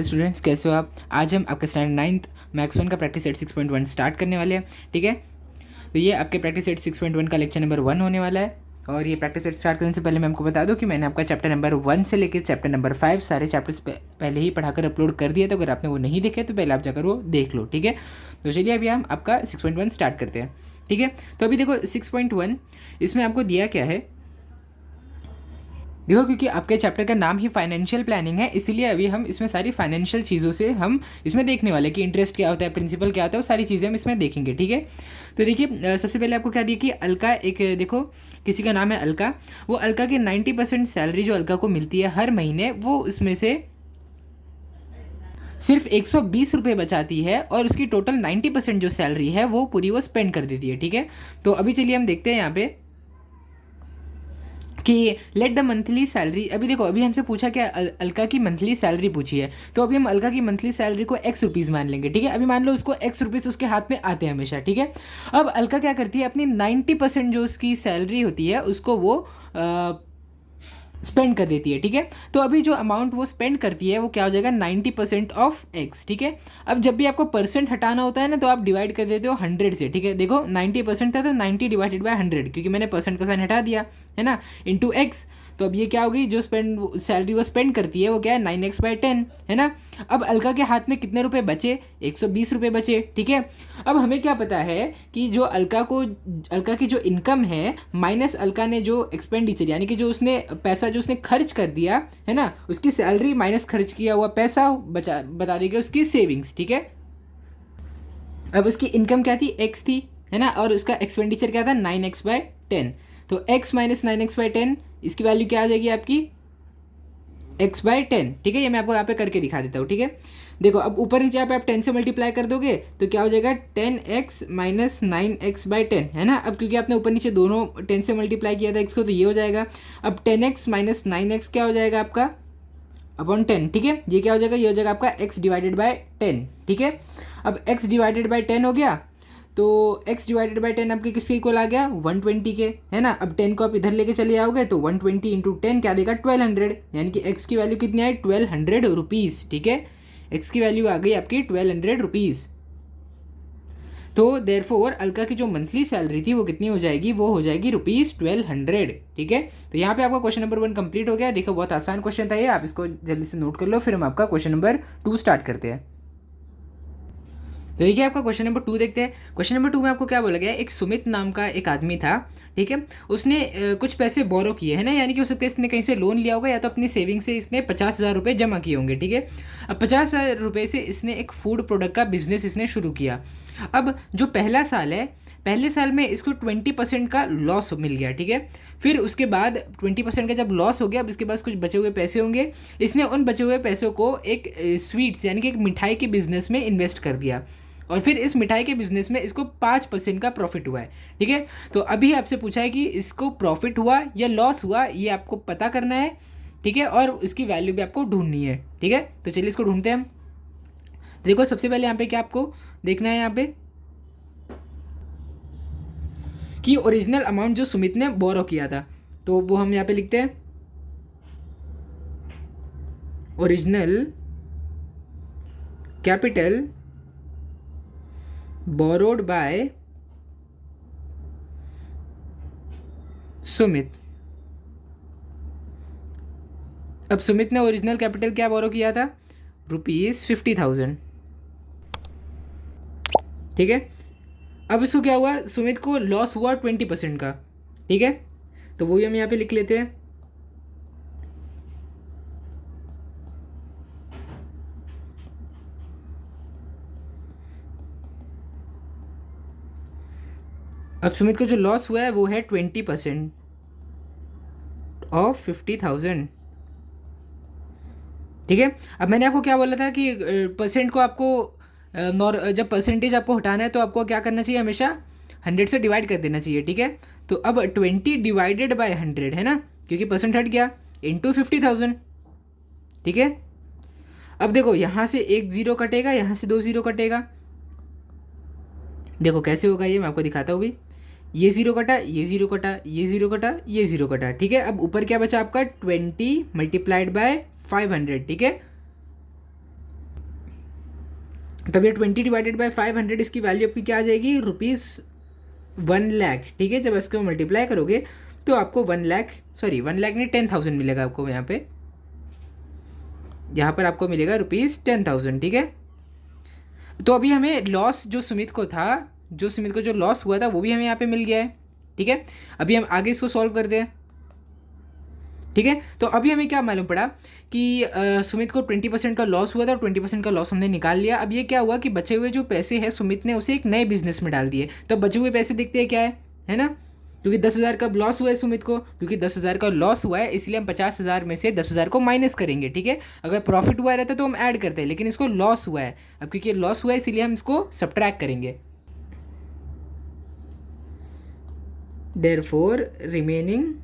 Students, कैसे हो आप। आज हम आपका स्टैंडर्ड 9th मैथ्स 1 का प्रैक्टिस सेट 6.1 स्टार्ट करने वाले हैं। ठीक है, तो ये आपके प्रैक्टिस सेट 6.1 का लेक्चर नंबर 1 होने वाला है। और ये प्रैक्टिस सेट स्टार्ट करने से पहले मैं आपको बता दूं कि मैंने आपका चैप्टर नंबर 1 से लेकर चैप्टर नंबर 5 सारे चैप्टर्स पहले ही पढ़ाकर अपलोड कर दिए। तो अगर आपने वो नहीं देखे तो पहले आप जाकर वो देख लो। ठीक है, तो चलिए अभी हम आपका 6.1 स्टार्ट करते हैं। ठीक है, तो अभी देखो 6.1 इसमें आपको दिया क्या है। देखो, क्योंकि आपके चैप्टर का नाम ही फाइनेंशियल प्लानिंग है, इसीलिए अभी हम इसमें सारी फाइनेंशियल चीज़ों से हम इसमें देखने वाले कि इंटरेस्ट क्या होता है, प्रिंसिपल क्या होता है, वो सारी चीज़ें हम इसमें देखेंगे। ठीक है, तो देखिए सबसे पहले आपको क्या दिया कि अलका, एक देखो किसी का नाम है अलका, वो अलका की 90% सैलरी जो अलका को मिलती है हर महीने, वो उसमें से सिर्फ 120 रुपये बचाती है और उसकी टोटल 90% जो सैलरी है वो पूरी वो स्पेंड कर देती है। ठीक है, तो अभी चलिए हम देखते हैं यहाँ पे कि लेट द मंथली सैलरी। अभी देखो, अभी हमसे पूछा क्या, अलका की मंथली सैलरी पूछी है, तो अभी हम अलका की मंथली सैलरी को एक्स रुपीज़ मान लेंगे। ठीक है, अभी मान लो उसको एक्स रुपीज़ उसके हाथ में आते हैं हमेशा। ठीक है, अब अलका क्या करती है, अपनी 90% जो उसकी सैलरी होती है उसको वो स्पेंड कर देती है। ठीक है, तो अभी जो अमाउंट वो स्पेंड करती है वो क्या हो जाएगा, 90% ऑफ एक्स। ठीक है, अब जब भी आपको परसेंट हटाना होता है ना, तो आप डिवाइड कर देते हो 100 से। ठीक है, देखो 90% था तो 90 डिवाइडेड बाय 100, क्योंकि मैंने परसेंट का साइन हटा दिया है ना, इंटू एक्स। तो अब ये क्या होगी, जो सैलरी वो स्पेंड करती है वो क्या है, 9x/10 है ना। अब अलका के हाथ में कितने रुपए बचे, 120 रुपये बचे। ठीक है, अब हमें क्या पता है कि जो अलका की जो इनकम है माइनस अलका ने जो एक्सपेंडिचर, यानी कि जो उसने पैसा जो उसने खर्च कर दिया है ना, उसकी सैलरी माइनस खर्च किया हुआ पैसा बता देगा उसकी सेविंग्स। ठीक है, अब उसकी इनकम क्या थी, एक्स थी है ना, और उसका एक्सपेंडिचर क्या था, 9x/10। तो x माइनस 9x/10 इसकी वैल्यू क्या आ जाएगी आपकी, x/10। ठीक है, ये मैं आपको यहाँ पे करके दिखा देता हूँ। ठीक है, देखो अब ऊपर नीचे आप 10 से मल्टीप्लाई कर दोगे तो क्या हो जाएगा, 10x माइनस 9x/10 है ना। अब क्योंकि आपने ऊपर नीचे दोनों 10 से मल्टीप्लाई किया था x को, तो ये हो जाएगा। अब 10x माइनस 9x क्या हो जाएगा आपका, अपॉन 10। ठीक है, ये क्या हो जाएगा, ये हो जाएगा आपका x डिवाइडेड बाय 10। ठीक है, अब x डिवाइडेड बाय 10 हो गया, तो x डिवाइडेड बाई 10 आपके किसके इक्वल आ गया, 120 के है ना। अब 10 को आप इधर लेके चले आओगे तो 120 इंटू 10 क्या देगा, 1200, यानी कि x की वैल्यू कितनी आई, 1200 रुपीज़। ठीक है, x की वैल्यू आ गई आपकी 1200 रुपीज़। तो देयरफॉर अलका की जो मंथली सैलरी थी वो कितनी हो जाएगी, वो हो जाएगी ₹1200। ठीक है, तो यहाँ पे आपका क्वेश्चन नंबर 1 कंप्लीट हो गया। देखो बहुत आसान क्वेश्चन था ये, आप इसको जल्दी से नोट कर लो, फिर हम आपका क्वेश्चन नंबर 2 स्टार्ट करते हैं। तो देखिए आपका क्वेश्चन नंबर 2 देखते हैं। क्वेश्चन नंबर 2 में आपको क्या बोला गया है, एक सुमित नाम का एक आदमी था। ठीक है, उसने कुछ पैसे बोरो किए है ना, यानी कि हो सकता है इसने कहीं से लोन लिया होगा या तो अपनी सेविंग से इसने 50,000 रुपये जमा किए होंगे। ठीक है, अब 50,000 रुपये से इसने एक फूड प्रोडक्ट का बिजनेस इसने शुरू किया। अब जो पहला साल है, पहले साल में इसको 20% का लॉस मिल गया। ठीक है, फिर उसके बाद 20% का जब लॉस हो गया, अब इसके पास कुछ बचे हुए पैसे होंगे, इसने उन बचे हुए पैसों को एक स्वीट्स यानी कि एक मिठाई के बिजनेस में इन्वेस्ट कर दिया, और फिर इस मिठाई के बिजनेस में इसको 5% का प्रॉफिट हुआ है। ठीक है, तो अभी आपसे पूछा है कि इसको प्रॉफिट हुआ या लॉस हुआ, ये आपको पता करना है। ठीक है, और इसकी वैल्यू भी आपको ढूंढनी है। ठीक है, तो चलिए इसको ढूंढते हैं हम। देखो सबसे पहले यहाँ पे क्या आपको देखना है, यहाँ पे कि ओरिजिनल अमाउंट जो सुमित ने बोरो किया था, तो वो हम यहाँ पे लिखते हैं, original capital borrowed by Sumit. अब सुमित ने ओरिजिनल कैपिटल क्या बोरो किया था, ₹50,000। ठीक है, अब इसको क्या हुआ, सुमित को लॉस हुआ 20% का। ठीक है, तो वही हम यहाँ पे लिख लेते हैं। अब सुमित को जो लॉस हुआ है वो है 20% ऑफ 50,000। ठीक है, अब मैंने आपको क्या बोला था कि परसेंट को आपको जब परसेंटेज आपको हटाना है तो आपको क्या करना चाहिए, हमेशा 100 से डिवाइड कर देना चाहिए। ठीक है, तो अब 20 डिवाइडेड बाय 100 है ना, क्योंकि परसेंट हट गया, इंटू 50,000। ठीक है, अब देखो यहाँ से एक जीरो कटेगा, यहाँ से 2 जीरो कटेगा। देखो कैसे होगा ये, मैं आपको दिखाता हूँ भी। ये जीरो कटा, ये जीरो कटा, ये जीरो कटा, ये जीरो कटा। ठीक है, अब ऊपर क्या बचा आपका, 20 मल्टीप्लाइड बाय 500। ठीक है, तब ये 20 डिवाइडेड बाई 500 इसकी वैल्यू आपकी क्या आ जाएगी, ₹1,00,000, ठीक है। जब इसको मल्टीप्लाई करोगे तो आपको 1,00,000 नहीं 10,000 मिलेगा आपको यहाँ पर आपको मिलेगा ₹10,000, ठीक है। तो अभी हमें लॉस जो सुमित को जो लॉस हुआ था वो भी हमें यहाँ पे मिल गया है, ठीक है। अभी हम आगे इसको सॉल्व करते हैं, ठीक है। तो अभी हमें क्या मालूम पड़ा कि सुमित को 20% का लॉस हुआ था और 20% का लॉस हमने निकाल लिया। अब ये क्या हुआ कि बचे हुए जो पैसे हैं सुमित ने उसे एक नए बिजनेस में डाल दिए। तो बचे हुए पैसे देखते हैं क्या है ना, क्योंकि 10,000 का लॉस हुआ है सुमित को, क्योंकि 10,000 का लॉस हुआ है इसलिए हम 50,000 में से 10,000 को माइनस करेंगे, ठीक है। अगर प्रॉफिट हुआ रहता तो हम ऐड करते हैं, लेकिन इसको लॉस हुआ है। अब क्योंकि लॉस हुआ है इसीलिए हम इसको सब्ट्रैक्ट करेंगे। Therefore remaining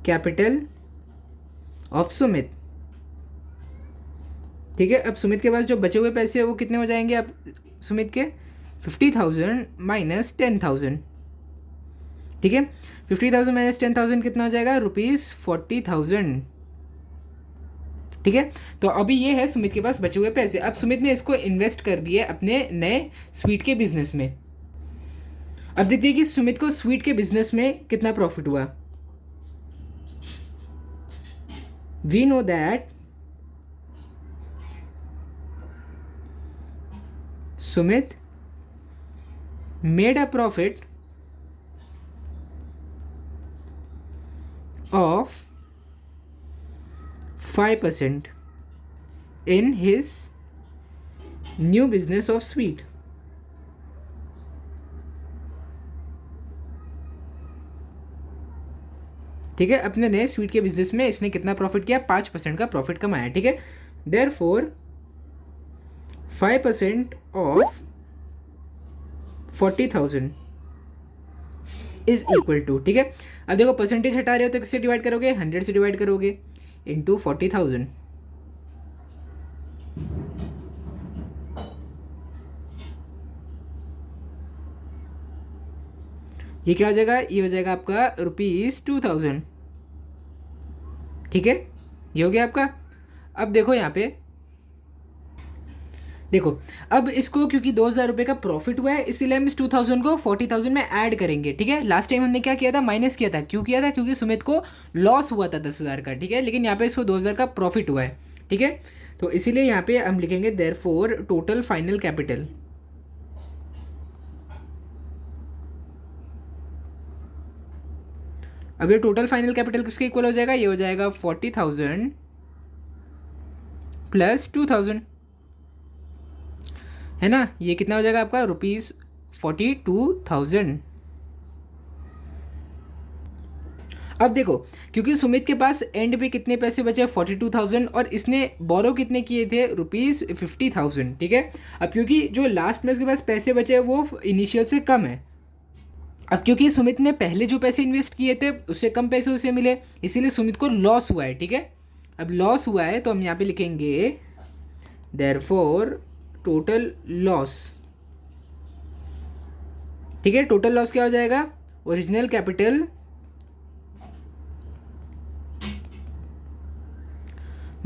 capital of Sumit, ठीक है। अब सुमित के पास जो बचे हुए पैसे हैं वो कितने हो जाएंगे, अब सुमित के 50,000 माइनस 10,000, ठीक है। 50,000 माइनस 10,000 कितना हो जाएगा, ₹40,000, ठीक है। तो अभी ये है सुमित के पास बचे हुए पैसे। अब सुमित ने इसको इन्वेस्ट कर दिए अपने नए स्वीट के बिजनेस में। अब देखते हैं कि सुमित को स्वीट के बिजनेस में कितना प्रॉफिट हुआ। We know that Sumit made a profit of 5% in his new business of sweet. ठीक है, अपने नए स्वीट के बिजनेस में इसने कितना प्रॉफिट किया, 5% का प्रॉफिट कमाया, ठीक है। Therefore 5% of 40,000 is equal to, ठीक है। अब देखो परसेंटेज हटा रहे हो तो किससे डिवाइड करोगे, 100 से डिवाइड करोगे इंटू 40,000। ये क्या हो जाएगा, ये हो जाएगा आपका ₹2,000, ठीक है। ये हो गया आपका। अब देखो यहाँ पे देखो, अब इसको क्योंकि 2,000 रुपये का प्रॉफिट हुआ है इसीलिए हम इस 2,000 को 40,000 में ऐड करेंगे, ठीक है। लास्ट टाइम हमने क्या किया था, माइनस किया था। क्यों किया था, क्योंकि सुमित को लॉस हुआ था 10,000 का, ठीक है। लेकिन यहाँ पे इसको 2,000 का प्रॉफिट हुआ है, ठीक है। तो इसीलिए यहाँ पे हम लिखेंगे देयरफॉर टोटल फाइनल कैपिटल। अब ये टोटल फाइनल कैपिटल किसके इक्वल हो जाएगा, ये हो जाएगा 40,000 प्लस 2,000, है ना। ये कितना हो जाएगा आपका, ₹42,000। अब देखो क्योंकि सुमित के पास एंड पे कितने पैसे बचे, 42,000, और इसने बोरो कितने किए थे, ₹50,000, ठीक है। अब क्योंकि जो लास्ट में इसके पास पैसे बचे वो इनिशियल से कम है। अब क्योंकि सुमित ने पहले जो पैसे इन्वेस्ट किए थे उससे कम पैसे उसे मिले, इसीलिए सुमित को लॉस हुआ है, ठीक है। अब लॉस हुआ है तो हम यहाँ पे लिखेंगे देयरफॉर टोटल लॉस, ठीक है। टोटल लॉस क्या हो जाएगा, original capital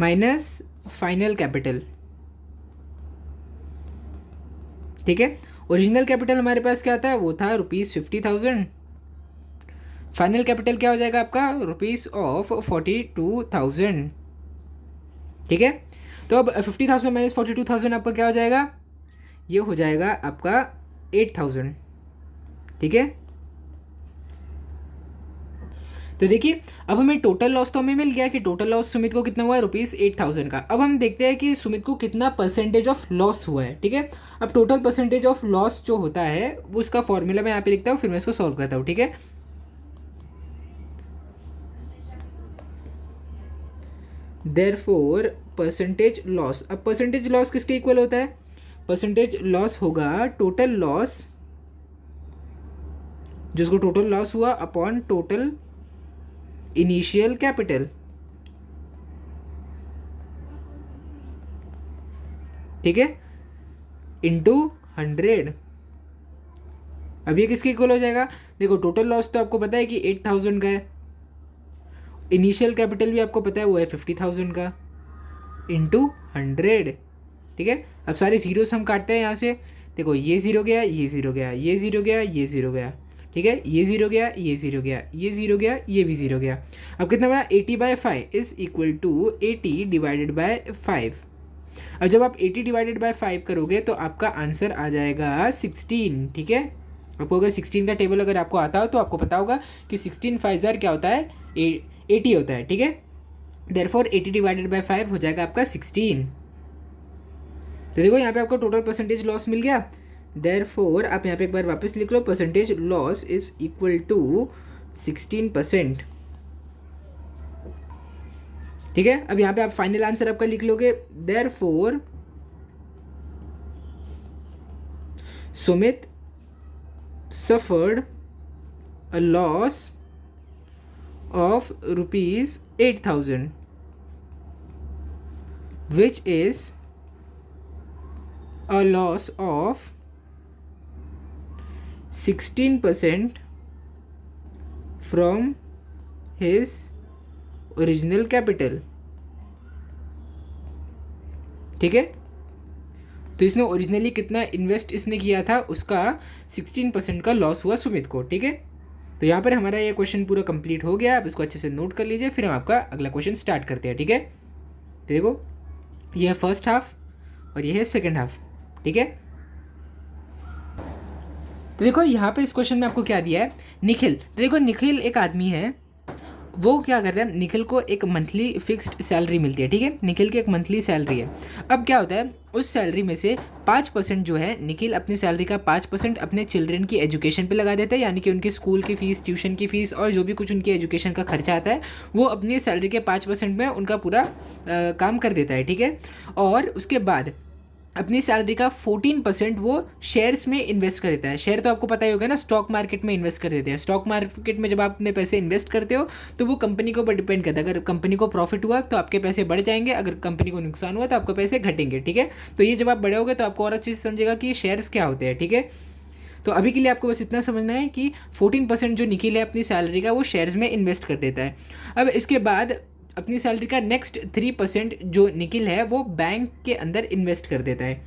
minus final capital, ठीक है। ओरिजिनल कैपिटल हमारे पास क्या था, वो था ₹50,000। फाइनल कैपिटल क्या हो जाएगा आपका, ₹42,000, ठीक है। तो अब 50,000 माइनस 42,000 आपका क्या हो जाएगा, ये हो जाएगा आपका 8,000, ठीक है। तो देखिए अब हमें टोटल लॉस तो हमें मिल गया कि टोटल लॉस सुमित को कितना हुआ है, ₹8,000 का। अब हम देखते हैं कि सुमित को कितना परसेंटेज ऑफ लॉस हुआ है, ठीक है। अब टोटल परसेंटेज ऑफ लॉस जो होता है वो उसका फॉर्मूला मैं यहाँ पे लिखता हूँ, फिर मैं इसको सॉल्व करता हूँ, ठीक है। देयरफॉर परसेंटेज लॉस, अब परसेंटेज लॉस किसके इक्वल होता है, परसेंटेज लॉस होगा टोटल लॉस, जिसको टोटल लॉस हुआ अपॉन टोटल इनिशियल कैपिटल, ठीक है, इंटू 100। अब ये किसके इक्वल हो जाएगा, देखो टोटल लॉस तो आपको पता है कि 8,000 का है, इनिशियल कैपिटल भी आपको पता है वो है 50,000 का, इंटू 100। ठीक है, अब सारे जीरोस हम काटते हैं यहाँ से। देखो ये ज़ीरो गया, ये ज़ीरो गया, ये ज़ीरो गया, ये ज़ीरो गया। ठीक है, ये ज़ीरो गया, ये ज़ीरो गया, ये ज़ीरो गया, ये भी ज़ीरो गया। अब कितना बना, 80/5 इज़ इक्वल टू 80/5। अब जब आप 80/5 करोगे तो आपका आंसर आ जाएगा 16। ठीक है, आपको अगर 16 का टेबल अगर आपको आता हो तो आपको पता होगा कि 16 5 क्या होता है, 80 होता है। ठीक है, देयरफॉर 80/5 हो जाएगा आपका 16। तो देखो यहाँ पे आपको टोटल परसेंटेज लॉस मिल गया। देयरफॉर आप यहाँ पे एक बार वापस लिख लो, percentage loss is equal to 16%। ठीक है, अब यहाँ पे आप फाइनल आंसर आपका लिख लोगे। Therefore Sumit suffered a loss of rupees 8,000 which is a loss of 16% from his original capital। ठीक है, तो इसने ओरिजिनली कितना इन्वेस्ट इसने किया था उसका 16% का लॉस हुआ सुमित को। ठीक है, तो यहाँ पर हमारा ये क्वेश्चन पूरा कंप्लीट हो गया। आप इसको अच्छे से नोट कर लीजिए, फिर हम आपका अगला क्वेश्चन स्टार्ट करते हैं। ठीक है, तो देखो ये है फर्स्ट हाफ और ये है सेकंड हाफ। ठीक है, तो देखो यहाँ पे इस क्वेश्चन में आपको क्या दिया है, निखिल। तो देखो निखिल एक आदमी है, वो क्या करता है, निखिल को एक मंथली फिक्स्ड सैलरी मिलती है। ठीक है, निखिल की एक मंथली सैलरी है। अब क्या होता है, उस सैलरी में से 5% जो है, निखिल अपनी सैलरी का 5% अपने चिल्ड्रन की एजुकेशन पे लगा देता है, यानी कि उनकी स्कूल की फ़ीस, ट्यूशन की फ़ीस और जो भी कुछ उनकी एजुकेशन का खर्चा आता है वो अपनी सैलरी के 5% में उनका पूरा काम कर देता है। ठीक है, और उसके बाद अपनी सैलरी का 14% वो शेयर्स में इन्वेस्ट कर देता है। शेयर तो आपको पता ही होगा ना, स्टॉक मार्केट में इन्वेस्ट कर देते हैं। स्टॉक मार्केट में जब आप अपने पैसे इन्वेस्ट करते हो तो वो कंपनी के ऊपर डिपेंड करता है। अगर कंपनी को प्रॉफिट हुआ तो आपके पैसे बढ़ जाएंगे, अगर कंपनी को नुकसान हुआ तो आपके पैसे घटेंगे। ठीक है, तो ये जब आप बड़े होगे तो आपको और अच्छे से समझेगा कि शेयर्स क्या होते हैं। ठीक है, तो अभी के लिए आपको बस इतना समझना है कि 14% जो निखिल है अपनी सैलरी का वो शेयर्स में इन्वेस्ट कर देता है। अब इसके बाद अपनी सैलरी का नेक्स्ट 3% जो निखिल है वो बैंक के अंदर इन्वेस्ट कर देता है।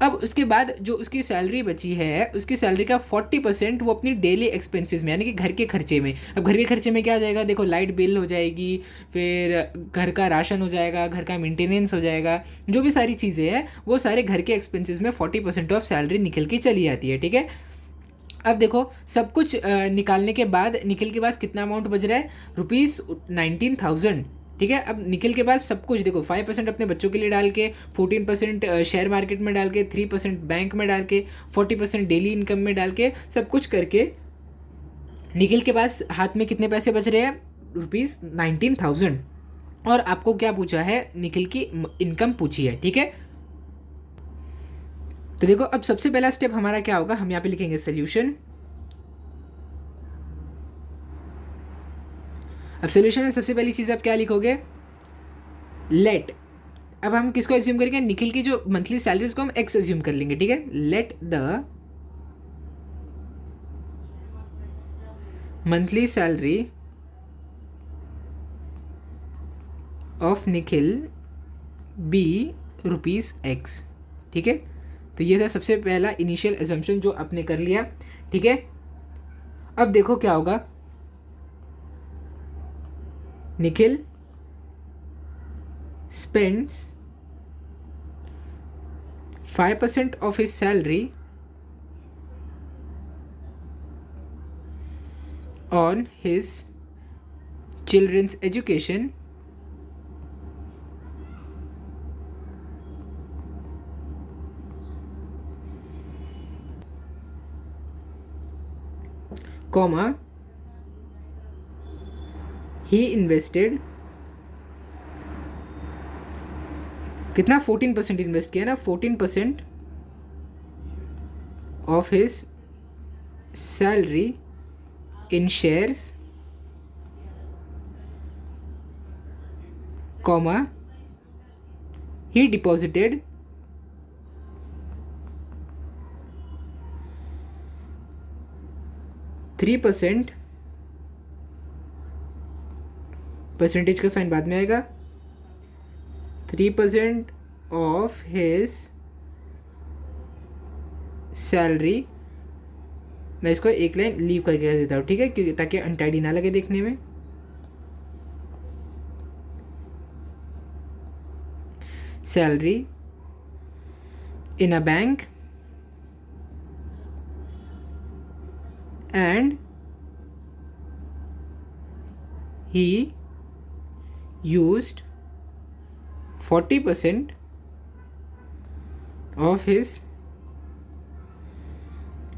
अब उसके बाद जो उसकी सैलरी बची है, उसकी सैलरी का 40% वो अपनी डेली एक्सपेंसेस में, यानी कि घर के खर्चे में। अब घर के खर्चे में क्या आ जाएगा, देखो लाइट बिल हो जाएगी, फिर घर का राशन हो जाएगा, घर का मेंटेनेंस हो जाएगा, जो भी सारी चीज़ें हैं वो सारे घर के एक्सपेंसेस में 40% ऑफ सैलरी निकल के चली जाती है। ठीक है, अब देखो सब कुछ निकालने के बाद निखिल के पास कितना अमाउंट बच रहा है, ₹19,000। ठीक है, अब निखिल के पास सब कुछ देखो 5% अपने बच्चों के लिए डाल के, 14% शेयर मार्केट में डाल के, 3% बैंक में डाल के, 40% डेली इनकम में डाल के, सब कुछ करके निखिल के पास हाथ में कितने पैसे बच रहे हैं, ₹19,000। और आपको क्या पूछा है, निखिल की इनकम पूछी है। ठीक है, तो देखो अब सबसे पहला स्टेप हमारा क्या होगा, हम यहाँ पे लिखेंगे सोल्यूशन। अब सोल्यूशन में सबसे पहली चीज़ आप क्या लिखोगे, लेट। अब हम किसको एज्यूम करेंगे, निखिल की जो मंथली सैलरी उसको हम एक्स एज्यूम कर लेंगे। ठीक है, let the monthly salary of Nikhil be ₹X। ठीक है, तो ये था सबसे पहला इनिशियल एजम्पशन जो आपने कर लिया। ठीक है, अब देखो क्या होगा, Nikhil spends 5% of his salary on his children's education, comma he invested कितना, 14% इन्वेस्ट किया ना, 14% of his salary in shares, comma he deposited 3%, percentage का साइन बाद में आएगा, 3% ऑफ हिज सैलरी, मैं इसको एक लाइन लीव करके कह देता हूँ, ठीक है, क्योंकि ताकि अनटाइडी ना लगे देखने में। Salary in a bank and he used 40% of his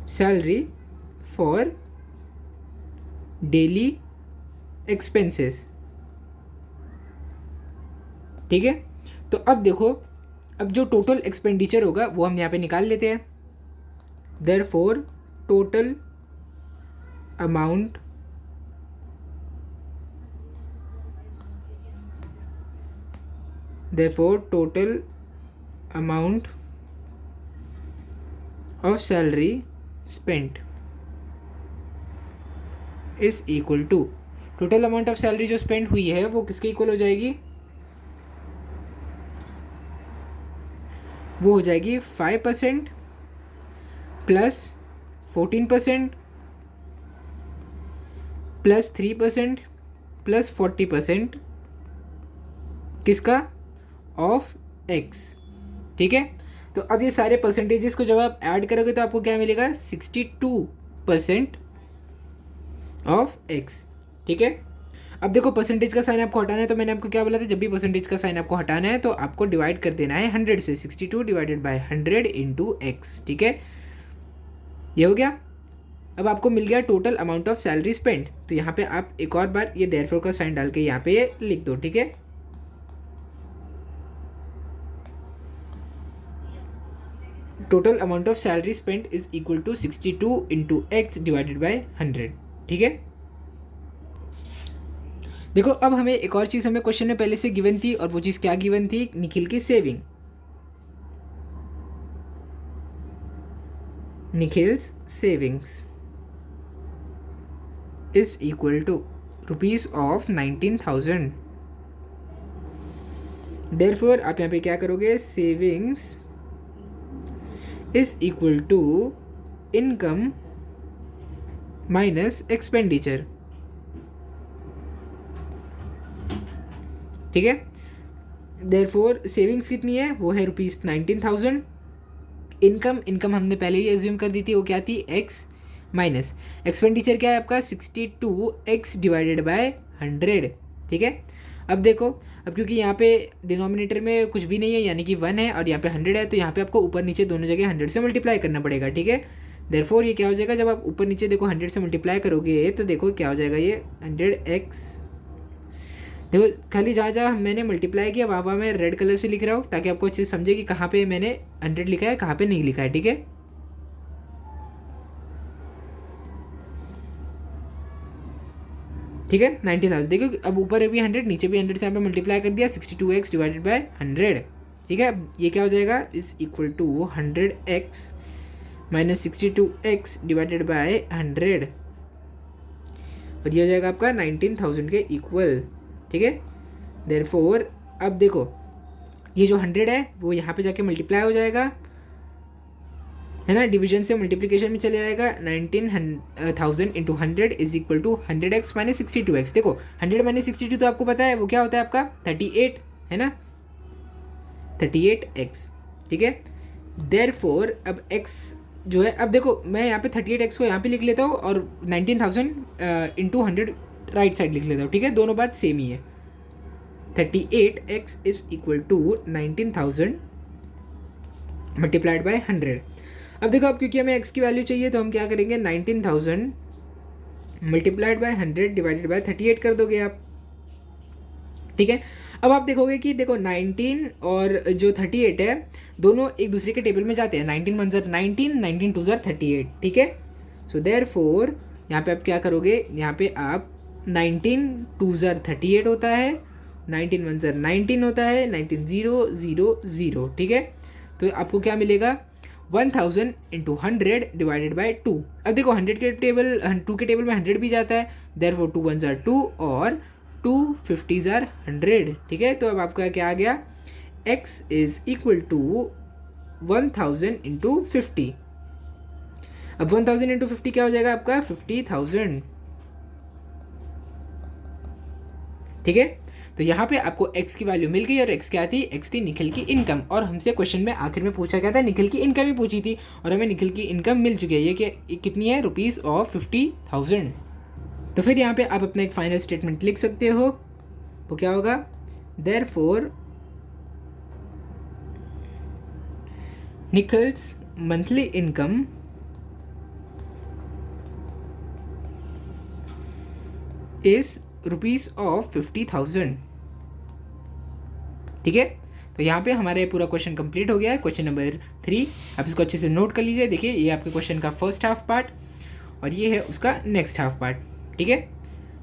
salary for daily expenses, ठीक है। तो अब देखो, अब जो टोटल एक्सपेंडिचर होगा वो हम यहाँ पे निकाल लेते हैं। Therefore total amount of salary spent is equal to, total amount of salary जो स्पेंड हुई है वो किसके इक्वल हो जाएगी, वो हो जाएगी 5% प्लस 14% प्लस 3% प्लस 40%, किसका, ऑफ एक्स, ठीक है। तो अब ये सारे परसेंटेजेस को जब आप ऐड करोगे तो आपको क्या मिलेगा, 62% ऑफ एक्स, ठीक है। अब देखो परसेंटेज का साइन आपको हटाना है, तो मैंने आपको क्या बोला था, जब भी परसेंटेज का साइन आपको हटाना है तो आपको डिवाइड कर देना है 100 से, 62 डिवाइडेड बाय 100 इंटू एक्स, ठीक है। ये हो गया। अब आपको मिल गया total amount of salary spend. तो यहाँ पे आप एक और बार ये देयरफॉर का साइन डाल के यहाँ पे ये लिख दो, ठीक है। Total amount of salary spend is equal to 62 into x divided by 100, ठीक है। देखो अब हमें एक और चीज़ हमें क्वेश्चन में पहले से गिवन थी, और वो चीज़ क्या गिवन थी, निखिल की saving, Nikhil's savings is equal to rupees of 19,000। Therefore आप यहाँ पे क्या करोगे, savings is equal to income minus expenditure, ठीक है। देयरफॉर सेविंग्स कितनी है, वो है रुपीज 19,000। इनकम हमने पहले ही एज्यूम कर दी थी, वो क्या थी, एक्स, माइनस एक्सपेंडिचर क्या है आपका 62x डिवाइडेड बाय 100, ठीक है। अब देखो, अब क्योंकि यहाँ पे डिनोमिनेटर में कुछ भी नहीं है यानी कि 1 है और यहाँ पे 100 है, तो यहाँ पे आपको ऊपर नीचे दोनों जगह 100 से मल्टीप्लाई करना पड़ेगा, ठीक है। देयरफॉर ये क्या हो जाएगा, जब आप ऊपर नीचे देखो 100 से मल्टीप्लाई करोगे तो देखो क्या हो जाएगा, ये 100x, देखो खाली जहाँ जहाँ मैंने मल्टीप्लाई किया वहाँ वहाँ मैं रेड कलर से लिख रहा हूँ ताकि आपको अच्छे से समझे कि कहाँ पे मैंने 100 लिखा है, कहाँ पे नहीं लिखा है, ठीक है। ठीक है, 19,000, देखो अब ऊपर भी 100 नीचे भी 100 से यहाँ पे मल्टीप्लाई कर दिया, 62x डिवाइडेड बाय 100, ठीक है। अब ये क्या हो जाएगा, is equal to 100x minus 62x divided by 100, और ये हो जाएगा आपका 19,000 के इक्वल, ठीक है। देयरफॉर अब देखो ये जो 100 है वो यहाँ पे जाके मल्टीप्लाई हो जाएगा, है ना, डिवीजन से मल्टीप्लिकेशन में चले जाएगा। 19,000 into 100 is equal to 100x minus 62x। देखो 100 माइनस 62 तो आपको पता है वो क्या होता है आपका 38, है ना, 38x, ठीक है। देयरफॉर अब x जो है, अब देखो मैं यहाँ पे 38x को यहाँ पे लिख लेता हूँ और 19,000 इंटू 100 राइट साइड लिख लेता हूँ, ठीक है, दोनों बात सेम ही है। 38x is equal to 19,000 multiplied by 100। अब देखो, अब क्योंकि हमें x की वैल्यू चाहिए तो हम क्या करेंगे, 19,000 मल्टीप्लाइड बाय 100 डिवाइडेड बाय 38 कर दोगे आप, ठीक है। अब आप देखोगे कि देखो 19 और जो 38 है दोनों एक दूसरे के टेबल में जाते हैं, 19 1 ज़र 19, 19 2 ज़र 38, ठीक है। सो देयरफॉर यहाँ पे आप क्या करोगे, यहाँ पे आप 19 2 ज़र 38 होता है, 19 1 ज़र 19 होता है, 19 0 0 0, ठीक है। तो आपको क्या मिलेगा, 1000 इंटू 100 डिवाइडेड बाई 2। अब देखो 100 के टेबल 2 के टेबल में 100 भी जाता है, देयरफॉर 2 1 ज़र 2 और 2 50 ज़र 100, ठीक है। तो अब आपका क्या आ गया, x is equal to 1000 into 50। अब 1000 इंटू 50 क्या हो जाएगा आपका 50,000, ठीक है। तो यहाँ पे आपको x की वैल्यू मिल गई और x क्या थी, x थी निखिल की इनकम। और हमसे क्वेश्चन में आखिर में पूछा गया था निखिल की इनकम ही पूछी थी और हमें निखिल की इनकम मिल चुकी है। ये कितनी है, रुपीज़ ऑफ 50,000। तो फिर यहाँ पे आप अपना एक फाइनल स्टेटमेंट लिख सकते हो, वो क्या होगा, therefore Nikhil's monthly income is rupees of 50,000, ठीक है। तो यहाँ पे हमारे पूरा क्वेश्चन कंप्लीट हो गया है, क्वेश्चन नंबर 3। आप इसको अच्छे से नोट कर लीजिए। देखिए ये आपके क्वेश्चन का फर्स्ट हाफ पार्ट और ये है उसका नेक्स्ट हाफ पार्ट, ठीक है।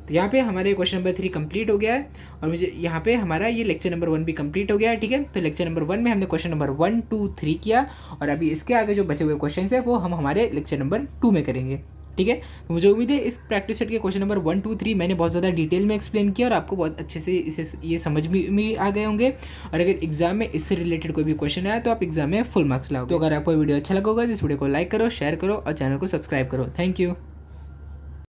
तो यहाँ पे हमारे क्वेश्चन नंबर 3 कंप्लीट हो गया है और मुझे यहाँ पे हमारा ये लेक्चर नंबर 1 भी कंप्लीट हो गया है, ठीक है। तो लेक्चर नंबर 1 में हमने क्वेश्चन नंबर 1, 2, 3 किया और अभी इसके आगे जो बचे हुए क्वेश्चन है वो हम हमारे लेक्चर नंबर 2 में करेंगे, ठीक है। तो मुझे उम्मीद है इस प्रैक्टिस सेट के क्वेश्चन नंबर 1, 2, 3 मैंने बहुत ज़्यादा डिटेल में एक्सप्लेन किया और आपको बहुत अच्छे से इसे ये समझ में आ गए होंगे। और अगर एग्जाम में इससे रिलेटेड कोई भी क्वेश्चन आया तो आप एग्जाम में फुल मार्क्स लाओगे। तो अगर आपको वीडियो अच्छा लगा होगा तो इस वीडियो को लाइक करो, शेयर करो और चैनल को सब्सक्राइब करो। Thank you.